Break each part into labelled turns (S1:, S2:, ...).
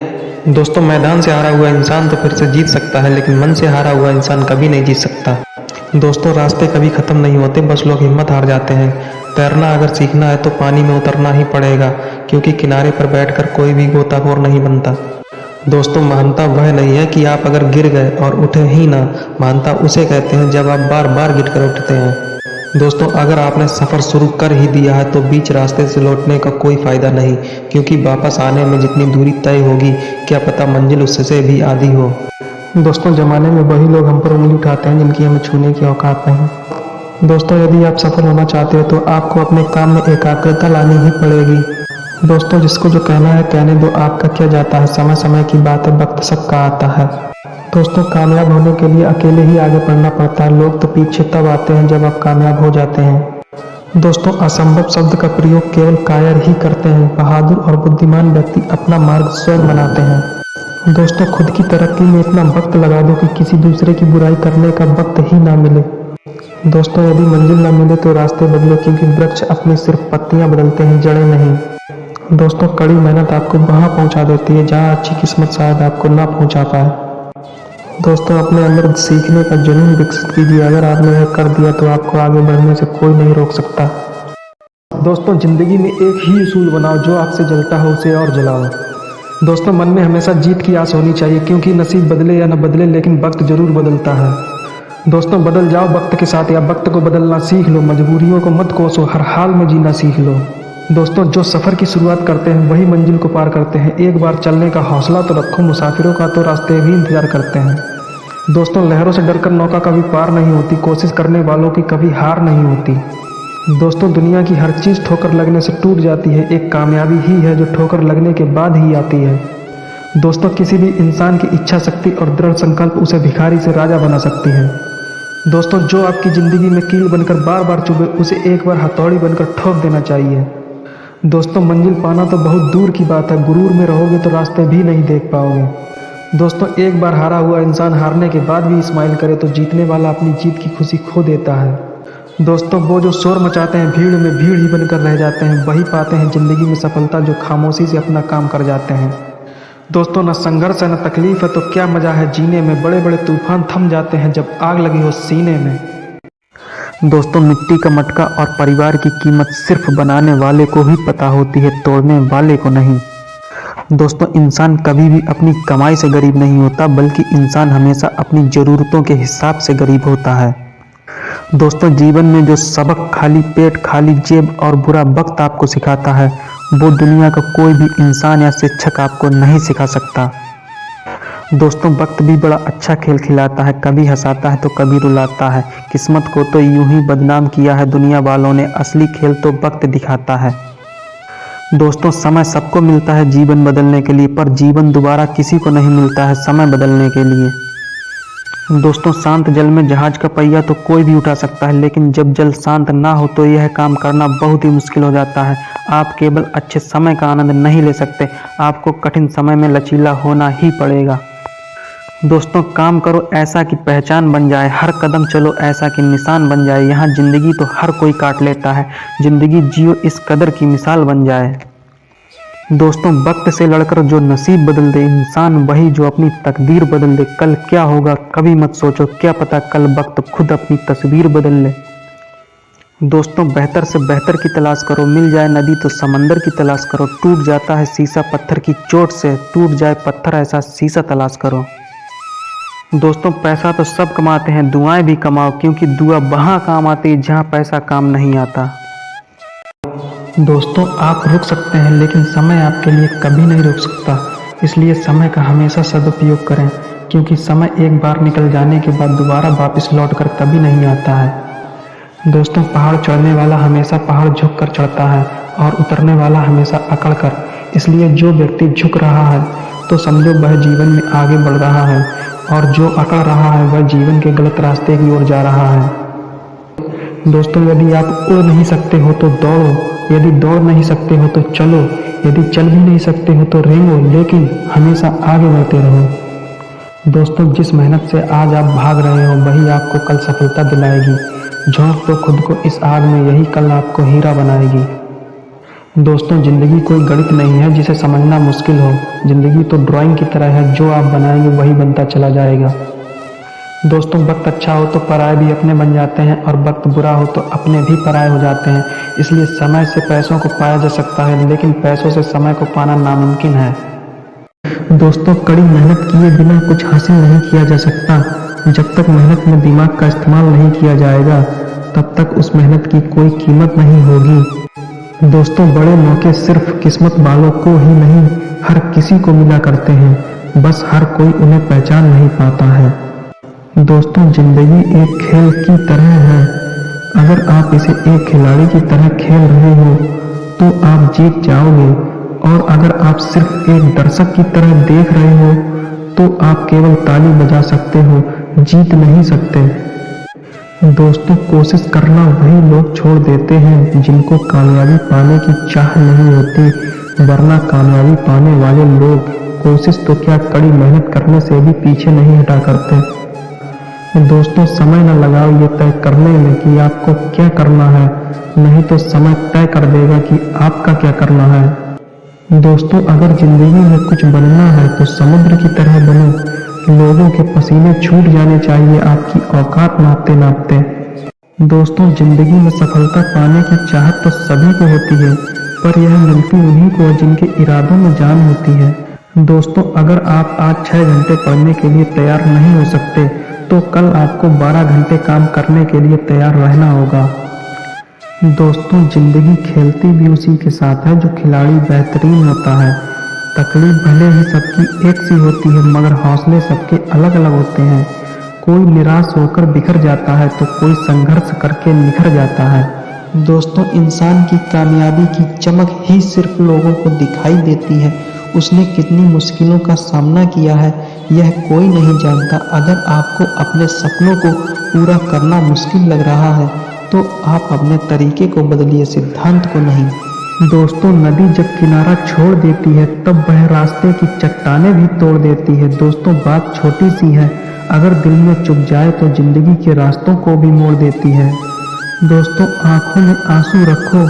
S1: दोस्तों, मैदान से हारा हुआ इंसान तो फिर से जीत सकता है, लेकिन मन से हारा हुआ इंसान कभी नहीं जीत सकता। दोस्तों, रास्ते कभी ख़त्म नहीं होते, बस लोग हिम्मत हार जाते हैं। तैरना अगर सीखना है तो पानी में उतरना ही पड़ेगा, क्योंकि किनारे पर बैठकर कोई भी गोताखोर नहीं बनता। दोस्तों, महानता वह नहीं है कि आप अगर गिर गए और उठे ही ना। महानता उसे कहते हैं जब आप बार बार गिर कर उठते हैं। दोस्तों, अगर आपने सफ़र शुरू कर ही दिया है तो बीच रास्ते से लौटने का कोई फ़ायदा नहीं, क्योंकि वापस आने में जितनी दूरी तय होगी, क्या पता मंजिल उससे भी आधी हो। दोस्तों, ज़माने में वही लोग हम पर उंगली उठाते हैं जिनकी हमें छूने की औकात नहीं। दोस्तों, यदि आप सफल होना चाहते हो तो आपको अपने काम में एकाग्रता लानी ही पड़ेगी। दोस्तों, जिसको जो कहना है कहने दो, आपका क्या जाता है, समय समय की बात है, वक्त सबका आता है। दोस्तों, कामयाब होने के लिए अकेले ही आगे बढ़ना पड़ता है, लोग तो पीछे तब आते हैं जब आप कामयाब हो जाते हैं। दोस्तों, असंभव शब्द का प्रयोग केवल कायर ही करते हैं, बहादुर और बुद्धिमान व्यक्ति अपना मार्ग स्वयं बनाते हैं। दोस्तों, खुद की तरक्की में इतना वक्त लगा दो कि किसी दूसरे की बुराई करने का वक्त ही ना मिले। दोस्तों, यदि मंजिल ना मिले तो रास्ते बदलो, क्योंकि वृक्ष अपनी सिर्फ पत्तियां बदलते हैं, जड़ें नहीं। दोस्तों, कड़ी मेहनत आपको वहां पहुंचा देती है जहां अच्छी किस्मत शायद आपको ना पहुंचा पाए। दोस्तों, अपने अंदर सीखने का जुनून विकसित कीजिए, अगर आपने यह कर दिया तो आपको आगे बढ़ने से कोई नहीं रोक सकता। दोस्तों, जिंदगी में एक ही उसूल बनाओ, जो आपसे जलता हो उसे और जलाओ। दोस्तों, मन में हमेशा जीत की आस होनी चाहिए, क्योंकि नसीब बदले या न बदले लेकिन वक्त जरूर बदलता है। दोस्तों, बदल जाओ वक्त के साथ, या वक्त को बदलना सीख लो, मजबूरियों को मत कोसो, हर हाल में जीना सीख लो। दोस्तों, जो सफ़र की शुरुआत करते हैं वही मंजिल को पार करते हैं, एक बार चलने का हौसला तो रखो, मुसाफिरों का तो रास्ते भी इंतजार करते हैं। दोस्तों, लहरों से डरकर नौका कभी पार नहीं होती, कोशिश करने वालों की कभी हार नहीं होती। दोस्तों, दुनिया की हर चीज़ ठोकर लगने से टूट जाती है, एक कामयाबी ही है जो ठोकर लगने के बाद ही आती है। दोस्तों, किसी भी इंसान की इच्छा शक्ति और दृढ़ संकल्प उसे भिखारी से राजा बना सकती है। दोस्तों, जो आपकी ज़िंदगी में कील बनकर बार बार चुभे, उसे एक बार हथौड़ी बनकर ठोक देना चाहिए। दोस्तों, मंजिल पाना तो बहुत दूर की बात है, गुरूर में रहोगे तो रास्ते भी नहीं देख पाओगे। दोस्तों, एक बार हारा हुआ इंसान हारने के बाद भी स्माइल करे तो जीतने वाला अपनी जीत की खुशी खो देता है। दोस्तों, वो जो शोर मचाते हैं भीड़ में भीड़ ही बनकर रह जाते हैं, वही पाते हैं जिंदगी में सफलता जो खामोशी से अपना काम कर जाते हैं। दोस्तों, न संघर्ष है न तकलीफ है तो क्या मजा है जीने में, बड़े बड़े तूफान थम जाते हैं जब आग लगी हो सीने में। दोस्तों, मिट्टी का मटका और परिवार की कीमत सिर्फ बनाने वाले को ही पता होती है, तोड़ने वाले को नहीं। दोस्तों, इंसान कभी भी अपनी कमाई से गरीब नहीं होता, बल्कि इंसान हमेशा अपनी ज़रूरतों के हिसाब से गरीब होता है। दोस्तों, जीवन में जो सबक खाली पेट, खाली जेब और बुरा वक्त आपको सिखाता है, वो दुनिया का कोई भी इंसान या शिक्षक आपको नहीं सिखा सकता। दोस्तों, वक्त भी बड़ा अच्छा खेल खिलाता है, कभी हंसाता है तो कभी रुलाता है। किस्मत को तो यूं ही बदनाम किया है दुनिया वालों ने, असली खेल तो वक्त दिखाता है। दोस्तों, समय सबको मिलता है जीवन बदलने के लिए, पर जीवन दोबारा किसी को नहीं मिलता है समय बदलने के लिए। दोस्तों, शांत जल में जहाज का पहिया तो कोई भी उठा सकता है, लेकिन जब जल शांत ना हो तो यह काम करना बहुत ही मुश्किल हो जाता है। आप केवल अच्छे समय का आनंद नहीं ले सकते, आपको कठिन समय में लचीला होना ही पड़ेगा। दोस्तों, काम करो ऐसा कि पहचान बन जाए, हर कदम चलो ऐसा कि निशान बन जाए। यहाँ जिंदगी तो हर कोई काट लेता है, जिंदगी जियो इस कदर की मिसाल बन जाए। दोस्तों, वक्त से लड़कर जो नसीब बदल दे इंसान, वही जो अपनी तकदीर बदल दे। कल क्या होगा कभी मत सोचो, क्या पता कल वक्त खुद अपनी तस्वीर बदल ले। दोस्तों, बेहतर से बेहतर की तलाश करो, मिल जाए नदी तो समंदर की तलाश करो। टूट जाता है शीशा पत्थर की चोट से, टूट जाए पत्थर ऐसा शीशा तलाश करो। दोस्तों, पैसा तो सब कमाते हैं, दुआएं भी कमाओ, क्योंकि दुआ वहाँ काम आती है जहाँ पैसा काम नहीं आता। दोस्तों, आप रुक सकते हैं लेकिन समय आपके लिए कभी नहीं रुक सकता, इसलिए समय का हमेशा सदुपयोग करें, क्योंकि समय एक बार निकल जाने के बाद दोबारा वापस लौटकर कभी नहीं आता है। दोस्तों, पहाड़ चढ़ने वाला हमेशा पहाड़ झुक कर चढ़ता है और उतरने वाला हमेशा अकड़ कर, इसलिए जो व्यक्ति झुक रहा है तो समझो वह जीवन में आगे बढ़ रहा है, और जो अकड़ रहा है वह जीवन के गलत रास्ते की ओर जा रहा है। दोस्तों, यदि आप उड़ नहीं सकते हो तो दौड़ो, यदि दौड़ नहीं सकते हो तो चलो, यदि चल भी नहीं सकते हो तो रेंगो, लेकिन हमेशा आगे बढ़ते रहो। दोस्तों, जिस मेहनत से आज आप भाग रहे हो वही आपको कल सफलता दिलाएगी। झोंक दो खुद को इस आग में, यही कल आपको हीरा बनाएगी। दोस्तों ज़िंदगी कोई गणित नहीं है जिसे समझना मुश्किल हो। ज़िंदगी तो ड्राइंग की तरह है, जो आप बनाएंगे वही बनता चला जाएगा। दोस्तों वक्त अच्छा हो तो पराये भी अपने बन जाते हैं और वक्त बुरा हो तो अपने भी पराये हो जाते हैं। इसलिए समय से पैसों को पाया जा सकता है, लेकिन पैसों से समय को पाना नामुमकिन है। दोस्तों कड़ी मेहनत किए बिना कुछ हासिल नहीं किया जा सकता। जब तक मेहनत में दिमाग का इस्तेमाल नहीं किया जाएगा तब तक उस मेहनत की कोई कीमत नहीं होगी। दोस्तों बड़े मौके सिर्फ किस्मत वालों को ही नहीं, हर किसी को मिला करते हैं, बस हर कोई उन्हें पहचान नहीं पाता है। दोस्तों जिंदगी एक खेल की तरह है। अगर आप इसे एक खिलाड़ी की तरह खेल रहे हो तो आप जीत जाओगे, और अगर आप सिर्फ एक दर्शक की तरह देख रहे हो तो आप केवल ताली बजा सकते हो, जीत नहीं सकते। दोस्तों कोशिश करना वही लोग छोड़ देते हैं जिनको कामयाबी पाने की चाह नहीं होती, वरना कामयाबी पाने वाले लोग कोशिश तो क्या कड़ी मेहनत करने से भी पीछे नहीं हटा करते। दोस्तों समय न लगाओ ये तय करने में कि आपको क्या करना है, नहीं तो समय तय कर देगा कि आपका क्या करना है। दोस्तों अगर जिंदगी में कुछ बनना है तो समुद्र की तरह बनो। लोगों के पसीने छूट जाने चाहिए आपकी औकात नापते नापते। दोस्तों जिंदगी में सफलता पाने की चाहत तो सभी को होती है, पर यह मिलती उन्हीं को है जिनके इरादों में जान होती है। दोस्तों अगर आप आज 6 घंटे पढ़ने के लिए तैयार नहीं हो सकते तो कल आपको 12 घंटे काम करने के लिए तैयार रहना होगा। दोस्तों जिंदगी खेलती भी उसी के साथ है जो खिलाड़ी बेहतरीन होता है। तकलीफ भले ही सबकी एक सी होती है, मगर हौसले सबके अलग अलग होते हैं। कोई निराश होकर बिखर जाता है तो कोई संघर्ष करके निखर जाता है। दोस्तों इंसान की कामयाबी की चमक ही सिर्फ लोगों को दिखाई देती है, उसने कितनी मुश्किलों का सामना किया है यह कोई नहीं जानता। अगर आपको अपने सपनों को पूरा करना मुश्किल लग रहा है तो आप अपने तरीके को बदलिए, सिद्धांत को नहीं। दोस्तों नदी जब किनारा छोड़ देती है तब वह रास्ते की चट्टानें भी तोड़ देती है। दोस्तों बात छोटी सी है, अगर दिल में चुभ जाए तो जिंदगी के रास्तों को भी मोड़ देती है। दोस्तों आंखों में आंसू रखो,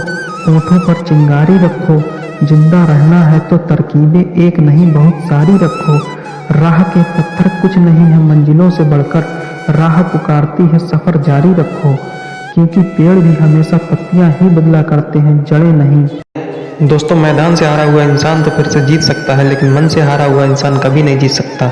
S1: होठों पर चिंगारी रखो, जिंदा रहना है तो तरकीबें एक नहीं बहुत सारी रखो। राह के पत्थर कुछ नहीं है मंजिलों से बढ़कर, राह पुकारती है सफर जारी रखो, क्योंकि पेड़ भी हमेशा पत्तियां ही बदला करते हैं, जड़ें नहीं। दोस्तों मैदान से हारा हुआ इंसान तो फिर से जीत सकता है, लेकिन मन से हारा हुआ इंसान कभी नहीं जीत सकता।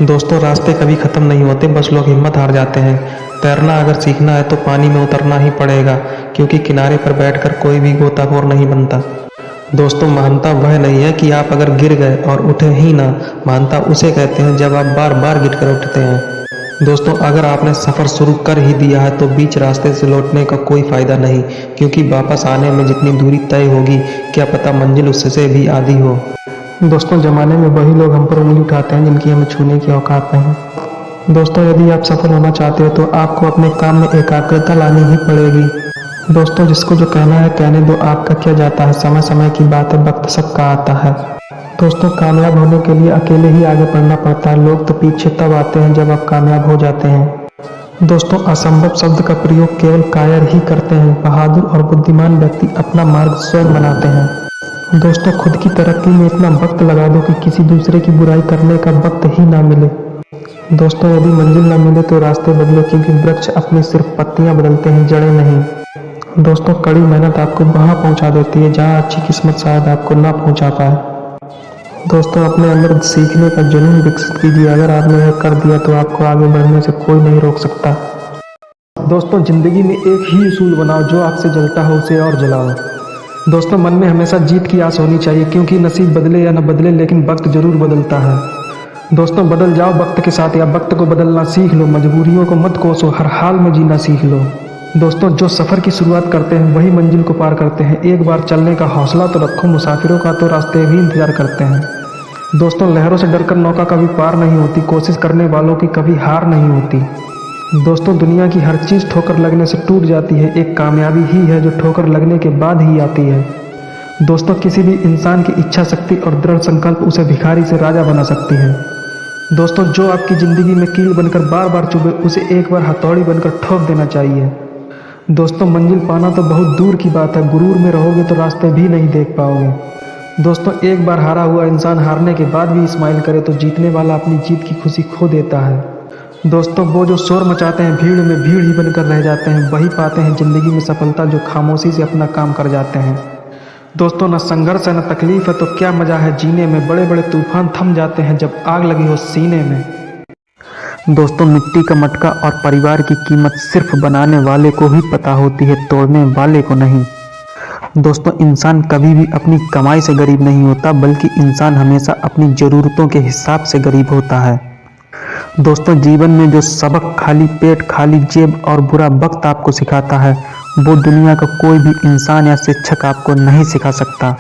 S1: दोस्तों रास्ते कभी खत्म नहीं होते, बस लोग हिम्मत हार जाते हैं। तैरना अगर सीखना है तो पानी में उतरना ही पड़ेगा, क्योंकि किनारे पर बैठकर कोई भी गोताखोर नहीं बनता। दोस्तों महानता वह नहीं है कि आप अगर गिर गए और उठे ही ना, महानता उसे कहते हैं जब आप बार बार गिर कर उठते हैं। दोस्तों अगर आपने सफ़र शुरू कर ही दिया है तो बीच रास्ते से लौटने का कोई फ़ायदा नहीं, क्योंकि वापस आने में जितनी दूरी तय होगी क्या पता मंजिल उससे भी आधी हो। दोस्तों ज़माने में वही लोग हम पर उंगली उठाते हैं जिनकी हमें छूने की औकात नहीं। दोस्तों यदि आप सफल होना चाहते हो तो आपको अपने काम में एकाग्रता लानी ही पड़ेगी। दोस्तों जिसको जो कहना है कहने दो, आपका क्या जाता है, समय समय की बात है, वक्त सबका आता है। दोस्तों कामयाब होने के लिए अकेले ही आगे बढ़ना पड़ता है, लोग तो पीछे तब आते हैं जब आप कामयाब हो जाते हैं। दोस्तों असंभव शब्द का प्रयोग केवल कायर ही करते हैं, बहादुर और बुद्धिमान व्यक्ति अपना मार्ग स्वयं बनाते हैं। दोस्तों खुद की तरक्की में इतना वक्त लगा दो कि किसी दूसरे की बुराई करने का वक्त ही ना मिले। दोस्तों यदि मंजिल ना मिले तो रास्ते बदलो, क्योंकि वृक्ष अपनी सिर्फ पत्तियां बदलते हैं, जड़ें नहीं। दोस्तों कड़ी मेहनत आपको वहां पहुंचा देती है जहां अच्छी किस्मत शायद आपको ना पहुंचा पाए। दोस्तों अपने अंदर सीखने का जुनून विकसित कीजिए, अगर आपने यह कर दिया तो आपको आगे बढ़ने से कोई नहीं रोक सकता। दोस्तों जिंदगी में एक ही उसूल बनाओ, जो आपसे जलता हो उसे और जलाओ। दोस्तों मन में हमेशा जीत की आस होनी चाहिए, क्योंकि नसीब बदले या न बदले लेकिन वक्त जरूर बदलता है। दोस्तों बदल जाओ वक्त के साथ, या वक्त को बदलना सीख लो, मजबूरियों को मत कोसो, हर हाल में जीना सीख लो। दोस्तों जो सफ़र की शुरुआत करते हैं वही मंजिल को पार करते हैं, एक बार चलने का हौसला तो रखो, मुसाफिरों का तो रास्ते भी इंतजार करते हैं। दोस्तों लहरों से डरकर नौका कभी पार नहीं होती, कोशिश करने वालों की कभी हार नहीं होती। दोस्तों दुनिया की हर चीज़ ठोकर लगने से टूट जाती है, एक कामयाबी ही है जो ठोकर लगने के बाद ही आती है। दोस्तों किसी भी इंसान की इच्छा शक्ति और दृढ़ संकल्प उसे भिखारी से राजा बना सकती है। दोस्तों जो आपकी ज़िंदगी में कील बनकर बार बार चुभे उसे एक बार हथौड़ी बनकर ठोक देना चाहिए। दोस्तों मंजिल पाना तो बहुत दूर की बात है, गुरूर में रहोगे तो रास्ते भी नहीं देख पाओगे। दोस्तों एक बार हारा हुआ इंसान हारने के बाद भी स्माइल करे तो जीतने वाला अपनी जीत की खुशी खो देता है। दोस्तों वो जो शोर मचाते हैं भीड़ में भीड़ ही बनकर रह जाते हैं, वही पाते हैं जिंदगी में सफलता जो खामोशी से अपना काम कर जाते हैं। दोस्तों न संघर्ष है न तकलीफ है तो क्या मजा है जीने में, बड़े बड़े तूफान थम जाते हैं जब आग लगी हो सीने में। दोस्तों मिट्टी का मटका और परिवार की कीमत सिर्फ बनाने वाले को ही पता होती है, तोड़ने वाले को नहीं। दोस्तों इंसान कभी भी अपनी कमाई से गरीब नहीं होता, बल्कि इंसान हमेशा अपनी ज़रूरतों के हिसाब से गरीब होता है। दोस्तों जीवन में जो सबक खाली पेट, खाली जेब और बुरा वक्त आपको सिखाता है, वो दुनिया का कोई भी इंसान या शिक्षक आपको नहीं सिखा सकता।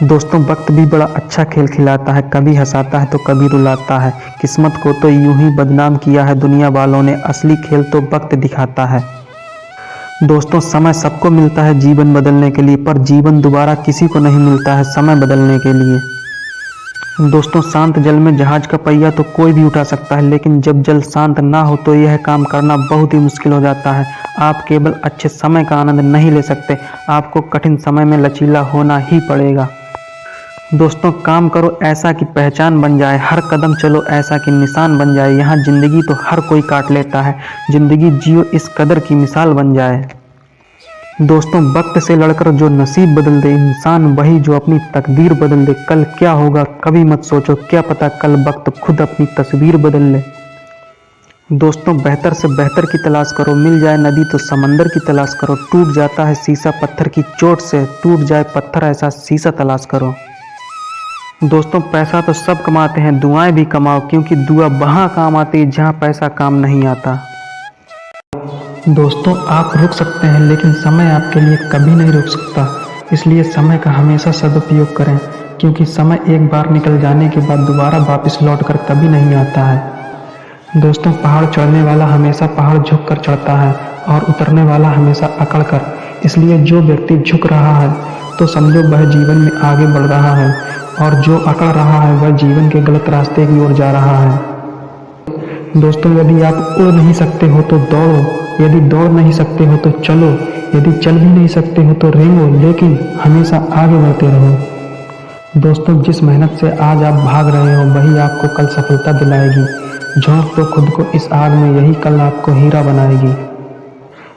S1: दोस्तों वक्त भी बड़ा अच्छा खेल खिलाता है, कभी हंसाता है तो कभी रुलाता है। किस्मत को तो यूं ही बदनाम किया है दुनिया वालों ने, असली खेल तो वक्त दिखाता है। दोस्तों समय सबको मिलता है जीवन बदलने के लिए, पर जीवन दोबारा किसी को नहीं मिलता है समय बदलने के लिए। दोस्तों शांत जल में जहाज का पहिया तो कोई भी उठा सकता है, लेकिन जब जल शांत ना हो तो यह काम करना बहुत ही मुश्किल हो जाता है। आप केवल अच्छे समय का आनंद नहीं ले सकते, आपको कठिन समय में लचीला होना ही पड़ेगा। दोस्तों काम करो ऐसा कि पहचान बन जाए, हर कदम चलो ऐसा कि निशान बन जाए। यहाँ जिंदगी तो हर कोई काट लेता है, जिंदगी जियो इस कदर की मिसाल बन जाए। दोस्तों वक्त से लड़कर जो नसीब बदल दे इंसान वही जो अपनी तकदीर बदल दे। कल क्या होगा कभी मत सोचो, क्या पता कल वक्त खुद अपनी तस्वीर बदल ले। दोस्तों बेहतर से बेहतर की तलाश करो, मिल जाए नदी तो समंदर की तलाश करो। टूट जाता है शीशा पत्थर की चोट से, टूट जाए पत्थर ऐसा शीशा तलाश करो। दोस्तों पैसा तो सब कमाते हैं, दुआएं भी कमाओ, क्योंकि दुआ वहाँ काम आती है जहाँ पैसा काम नहीं आता। दोस्तों आप रुक सकते हैं लेकिन समय आपके लिए कभी नहीं रुक सकता, इसलिए समय का हमेशा सदुपयोग करें, क्योंकि समय एक बार निकल जाने के बाद दोबारा वापस लौट कर कभी नहीं आता है। दोस्तों पहाड़ चढ़ने वाला हमेशा पहाड़ झुक कर चढ़ता है और उतरने वाला हमेशा अकड़ कर, इसलिए जो व्यक्ति झुक रहा है तो समझो वह जीवन में आगे बढ़ रहा है, और जो अकड़ रहा है वह जीवन के गलत रास्ते की ओर जा रहा है। दोस्तों यदि आप उड़ नहीं सकते हो तो दौड़ो, यदि दौड़ नहीं सकते हो तो चलो, यदि चल भी नहीं सकते हो तो रेंगो, लेकिन हमेशा आगे बढ़ते रहो। दोस्तों जिस मेहनत से आज आप भाग रहे हो वही आपको कल सफलता दिलाएगी। झोंक दो खुद को इस आग में, यही कल आपको हीरा बनाएगी।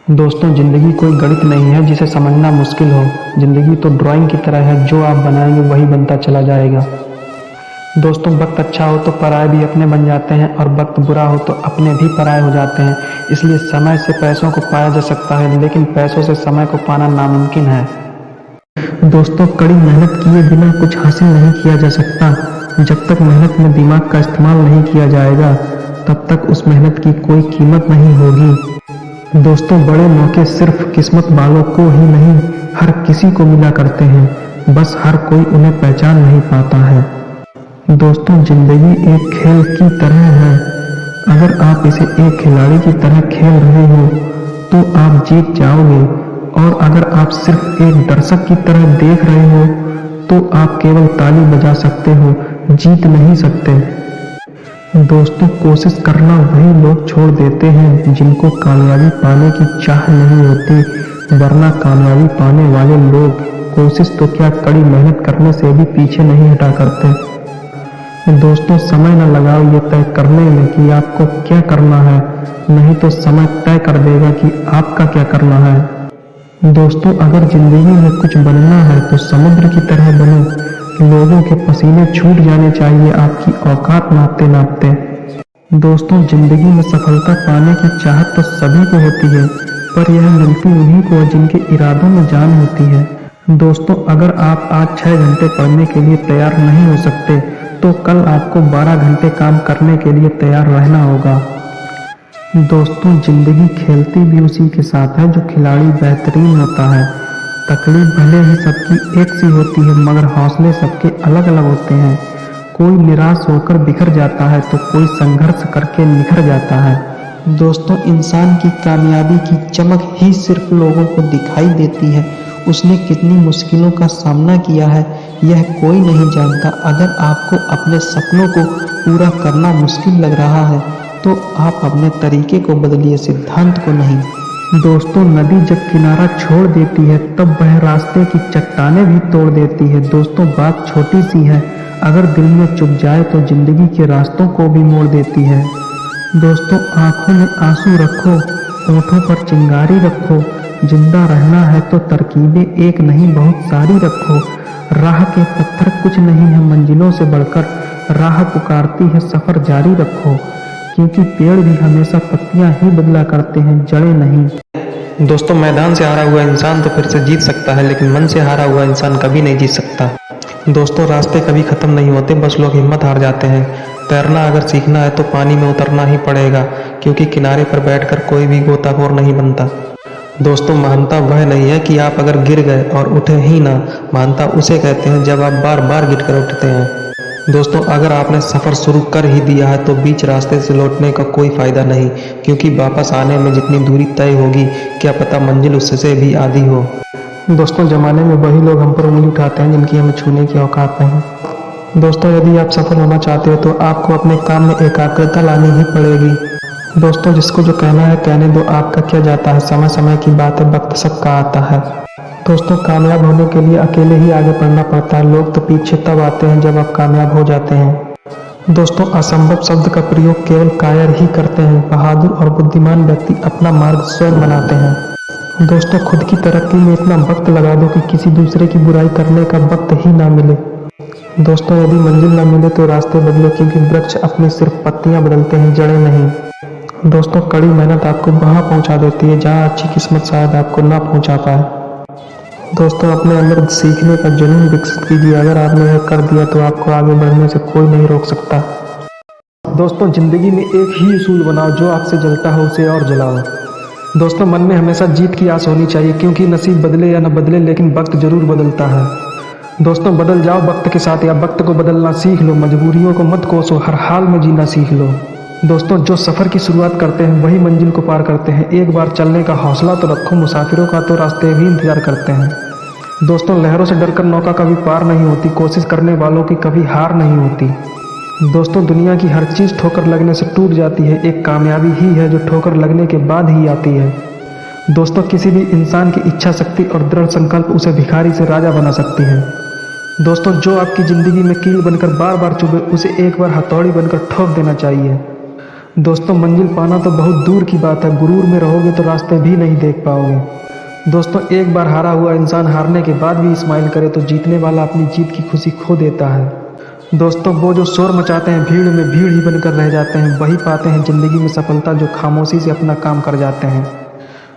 S1: दोस्तों ज़िंदगी कोई गणित नहीं है जिसे समझना मुश्किल हो, ज़िंदगी तो ड्राइंग की तरह है, जो आप बनाएंगे वही बनता चला जाएगा। दोस्तों वक्त अच्छा हो तो पराये भी अपने बन जाते हैं, और वक्त बुरा हो तो अपने भी पराये हो जाते हैं। इसलिए समय से पैसों को पाया जा सकता है, लेकिन पैसों से समय को पाना नामुमकिन है। दोस्तों कड़ी मेहनत किए बिना कुछ हासिल नहीं किया जा सकता। जब तक मेहनत में दिमाग का इस्तेमाल नहीं किया जाएगा तब तक उस मेहनत की कोई कीमत नहीं होगी। दोस्तों बड़े मौके सिर्फ किस्मत वालों को ही नहीं हर किसी को मिला करते हैं, बस हर कोई उन्हें पहचान नहीं पाता है। दोस्तों जिंदगी एक खेल की तरह है, अगर आप इसे एक खिलाड़ी की तरह खेल रहे हो तो आप जीत जाओगे, और अगर आप सिर्फ एक दर्शक की तरह देख रहे हो तो आप केवल ताली बजा सकते हो, जीत नहीं सकते। दोस्तों कोशिश करना वही लोग छोड़ देते हैं जिनको कामयाबी पाने की चाह नहीं होती, वरना कामयाबी पाने वाले लोग कोशिश तो क्या कड़ी मेहनत करने से भी पीछे नहीं हटा करते। दोस्तों समय न लगाओ ये तय करने में कि आपको क्या करना है, नहीं तो समय तय कर देगा कि आपका क्या करना है। दोस्तों अगर जिंदगी में कुछ बनना है तो समुद्र की तरह बनो, लोगों के पसीने छूट जाने चाहिए आपकी औकात नापते नापते। दोस्तों जिंदगी में सफलता पाने की चाहत तो सभी को होती है, पर यह मिलती उन्हीं को जिनके इरादों में जान होती है। दोस्तों अगर आप आज 6 घंटे पढ़ने के लिए तैयार नहीं हो सकते तो कल आपको 12 घंटे काम करने के लिए तैयार रहना होगा। दोस्तों जिंदगी खेलती भी उसी के साथ है जो खिलाड़ी बेहतरीन होता है। तकलीफ भले ही सबकी एक सी होती है, मगर हौसले सबके अलग अलग होते हैं। कोई निराश होकर बिखर जाता है तो कोई संघर्ष करके निखर जाता है। दोस्तों इंसान की कामयाबी की चमक ही सिर्फ लोगों को दिखाई देती है, उसने कितनी मुश्किलों का सामना किया है यह कोई नहीं जानता। अगर आपको अपने सपनों को पूरा करना मुश्किल लग रहा है तो आप अपने तरीके को बदलिए, सिद्धांत को नहीं। दोस्तों नदी जब किनारा छोड़ देती है तब वह रास्ते की चट्टानें भी तोड़ देती है। दोस्तों बात छोटी सी है, अगर दिल में चुभ जाए तो जिंदगी के रास्तों को भी मोड़ देती है। दोस्तों आंखों में आंसू रखो, होठों पर चिंगारी रखो, जिंदा रहना है तो तरकीबें एक नहीं बहुत सारी रखो। राह के पत्थर कुछ नहीं है मंजिलों से बढ़कर, राह पुकारती है सफर जारी रखो, क्योंकि पेड़ भी हमेशा पत्तियां ही बदला करते हैं, जड़ें नहीं। दोस्तों मैदान से हारा हुआ इंसान तो फिर से जीत सकता है, लेकिन मन से हारा हुआ इंसान कभी नहीं जीत सकता। दोस्तों रास्ते कभी खत्म नहीं होते, बस लोग हिम्मत हार जाते हैं। तैरना अगर सीखना है तो पानी में उतरना ही पड़ेगा, क्योंकि किनारे पर बैठकर कोई भी गोताखोर नहीं बनता। दोस्तों महानता वह नहीं है कि आप अगर गिर गए और उठे ही ना, महानता उसे कहते हैं जब आप बार बार गिर कर उठते हैं। दोस्तों अगर आपने सफ़र शुरू कर ही दिया है तो बीच रास्ते से लौटने का कोई फ़ायदा नहीं, क्योंकि वापस आने में जितनी दूरी तय होगी क्या पता मंजिल उससे भी आधी हो। दोस्तों ज़माने में वही लोग हम पर उंगली उठाते हैं जिनकी हमें छूने की औकात नहीं। दोस्तों यदि आप सफल होना चाहते हो तो आपको अपने काम में एकाग्रता लानी ही पड़ेगी। दोस्तों जिसको जो कहना है कहने दो, आपका क्या जाता है, समय समय की बात है, वक्त सबका आता है। दोस्तों कामयाब होने के लिए अकेले ही आगे बढ़ना पड़ता है, लोग तो पीछे तब आते हैं जब आप कामयाब हो जाते हैं। दोस्तों असंभव शब्द का प्रयोग केवल कायर ही करते हैं, बहादुर और बुद्धिमान व्यक्ति अपना मार्ग स्वयं बनाते हैं। दोस्तों खुद की तरक्की में इतना वक्त लगा दो कि किसी दूसरे की बुराई करने का वक्त ही ना मिले। दोस्तों यदि मंजिल ना मिले तो रास्ते बदलो, क्योंकि वृक्ष अपनी सिर्फ पत्तियां बदलते हैं, जड़ें नहीं। दोस्तों कड़ी मेहनत आपको वहां पहुंचा देती है जहां अच्छी किस्मत शायद आपको ना पहुंचा पाए। दोस्तों अपने अंदर सीखने का जुनून विकसित कीजिए, अगर आपने यह कर दिया तो आपको आगे बढ़ने से कोई नहीं रोक सकता। दोस्तों जिंदगी में एक ही उसूल बनाओ, जो आपसे जलता हो उसे और जलाओ। दोस्तों मन में हमेशा जीत की आस होनी चाहिए, क्योंकि नसीब बदले या न बदले लेकिन वक्त जरूर बदलता है। दोस्तों बदल जाओ वक्त के साथ, या वक्त को बदलना सीख लो, मजबूरियों को मत कोसो, हर हाल में जीना सीख लो। दोस्तों जो सफ़र की शुरुआत करते हैं वही मंजिल को पार करते हैं, एक बार चलने का हौसला तो रखो, मुसाफिरों का तो रास्ते भी इंतजार करते हैं। दोस्तों लहरों से डरकर नौका कभी पार नहीं होती, कोशिश करने वालों की कभी हार नहीं होती। दोस्तों दुनिया की हर चीज़ ठोकर लगने से टूट जाती है, एक कामयाबी ही है जो ठोकर लगने के बाद ही आती है। दोस्तों किसी भी इंसान की इच्छा शक्ति और दृढ़ संकल्प उसे भिखारी से राजा बना सकती है। दोस्तों जो आपकी ज़िंदगी में कील बनकर बार बार चुभे उसे एक बार हथौड़ी बनकर ठोक देना चाहिए। दोस्तों मंजिल पाना तो बहुत दूर की बात है, गुरूर में रहोगे तो रास्ते भी नहीं देख पाओगे। दोस्तों एक बार हारा हुआ इंसान हारने के बाद भी स्माइल करे तो जीतने वाला अपनी जीत की खुशी खो देता है। दोस्तों वो जो शोर मचाते हैं भीड़ में भीड़ ही बनकर रह जाते हैं, वही पाते हैं जिंदगी में सफलता जो खामोशी से अपना काम कर जाते हैं।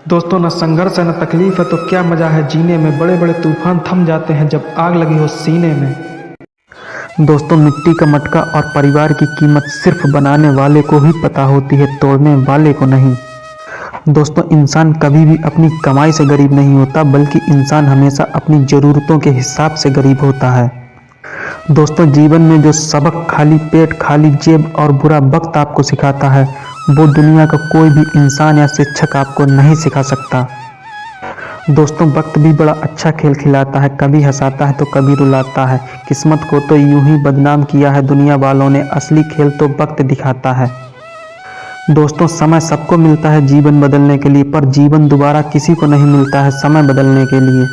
S1: दोस्तों न संघर्ष है न तकलीफ है तो क्या मजा है जीने में, बड़े बड़े तूफान थम जाते हैं जब आग लगी हो सीने में। दोस्तों मिट्टी का मटका और परिवार की कीमत सिर्फ बनाने वाले को ही पता होती है, तोड़ने वाले को नहीं। दोस्तों इंसान कभी भी अपनी कमाई से गरीब नहीं होता, बल्कि इंसान हमेशा अपनी ज़रूरतों के हिसाब से गरीब होता है। दोस्तों जीवन में जो सबक खाली पेट खाली जेब और बुरा वक्त आपको सिखाता है, वो दुनिया का कोई भी इंसान या शिक्षक आपको नहीं सिखा सकता। दोस्तों वक्त भी बड़ा अच्छा खेल खिलाता है, कभी हंसाता है तो कभी रुलाता है। किस्मत को तो यूं ही बदनाम किया है दुनिया वालों ने, असली खेल तो वक्त दिखाता है। दोस्तों समय सबको मिलता है जीवन बदलने के लिए, पर जीवन दोबारा किसी को नहीं मिलता है समय बदलने के लिए।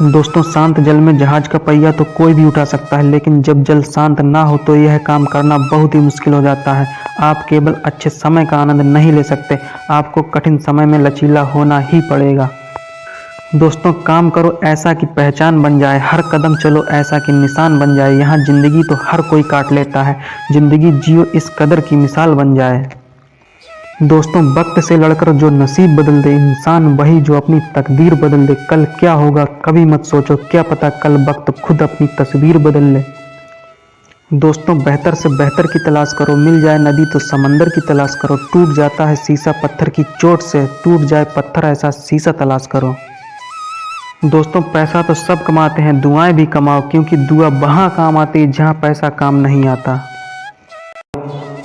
S1: दोस्तों शांत जल में जहाज का पहिया तो कोई भी उठा सकता है, लेकिन जब जल शांत ना हो तो यह काम करना बहुत ही मुश्किल हो जाता है। आप केवल अच्छे समय का आनंद नहीं ले सकते, आपको कठिन समय में लचीला होना ही पड़ेगा। दोस्तों काम करो ऐसा कि पहचान बन जाए, हर कदम चलो ऐसा कि निशान बन जाए। यहाँ जिंदगी तो हर कोई काट लेता है, जिंदगी जियो इस कदर की मिसाल बन जाए। दोस्तों वक्त से लड़कर जो नसीब बदल दे इंसान वही जो अपनी तकदीर बदल दे। कल क्या होगा कभी मत सोचो, क्या पता कल वक्त खुद अपनी तस्वीर बदल ले। दोस्तों बेहतर से बेहतर की तलाश करो, मिल जाए नदी तो समंदर की तलाश करो। टूट जाता है शीशा पत्थर की चोट से, टूट जाए पत्थर ऐसा शीशा तलाश करो। दोस्तों पैसा तो सब कमाते हैं, दुआएं भी कमाओ, क्योंकि दुआ वहाँ काम आती है जहाँ पैसा काम नहीं आता।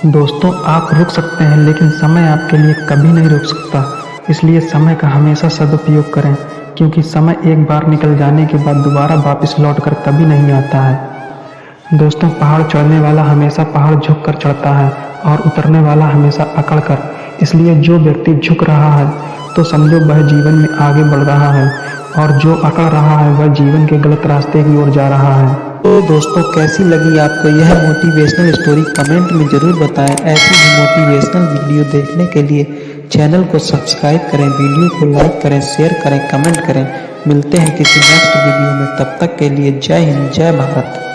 S1: दोस्तों आप रुक सकते हैं लेकिन समय आपके लिए कभी नहीं रुक सकता, इसलिए समय का हमेशा सदुपयोग करें, क्योंकि समय एक बार निकल जाने के बाद दोबारा वापस लौट कर कभी नहीं आता है। दोस्तों पहाड़ चढ़ने वाला हमेशा पहाड़ झुक कर चढ़ता है और उतरने वाला हमेशा अकड़ कर, इसलिए जो व्यक्ति झुक रहा है तो समझो वह जीवन में आगे बढ़ रहा है, और जो अकड़ रहा है वह जीवन के गलत रास्ते की ओर जा रहा है। तो दोस्तों, कैसी लगी आपको यह मोटिवेशनल स्टोरी कमेंट में ज़रूर बताएं। ऐसी ही मोटिवेशनल वीडियो देखने के लिए चैनल को सब्सक्राइब करें, वीडियो को लाइक करें, शेयर करें, कमेंट करें। मिलते हैं किसी नेक्स्ट वीडियो में, तब तक के लिए जय हिंद, जय भारत।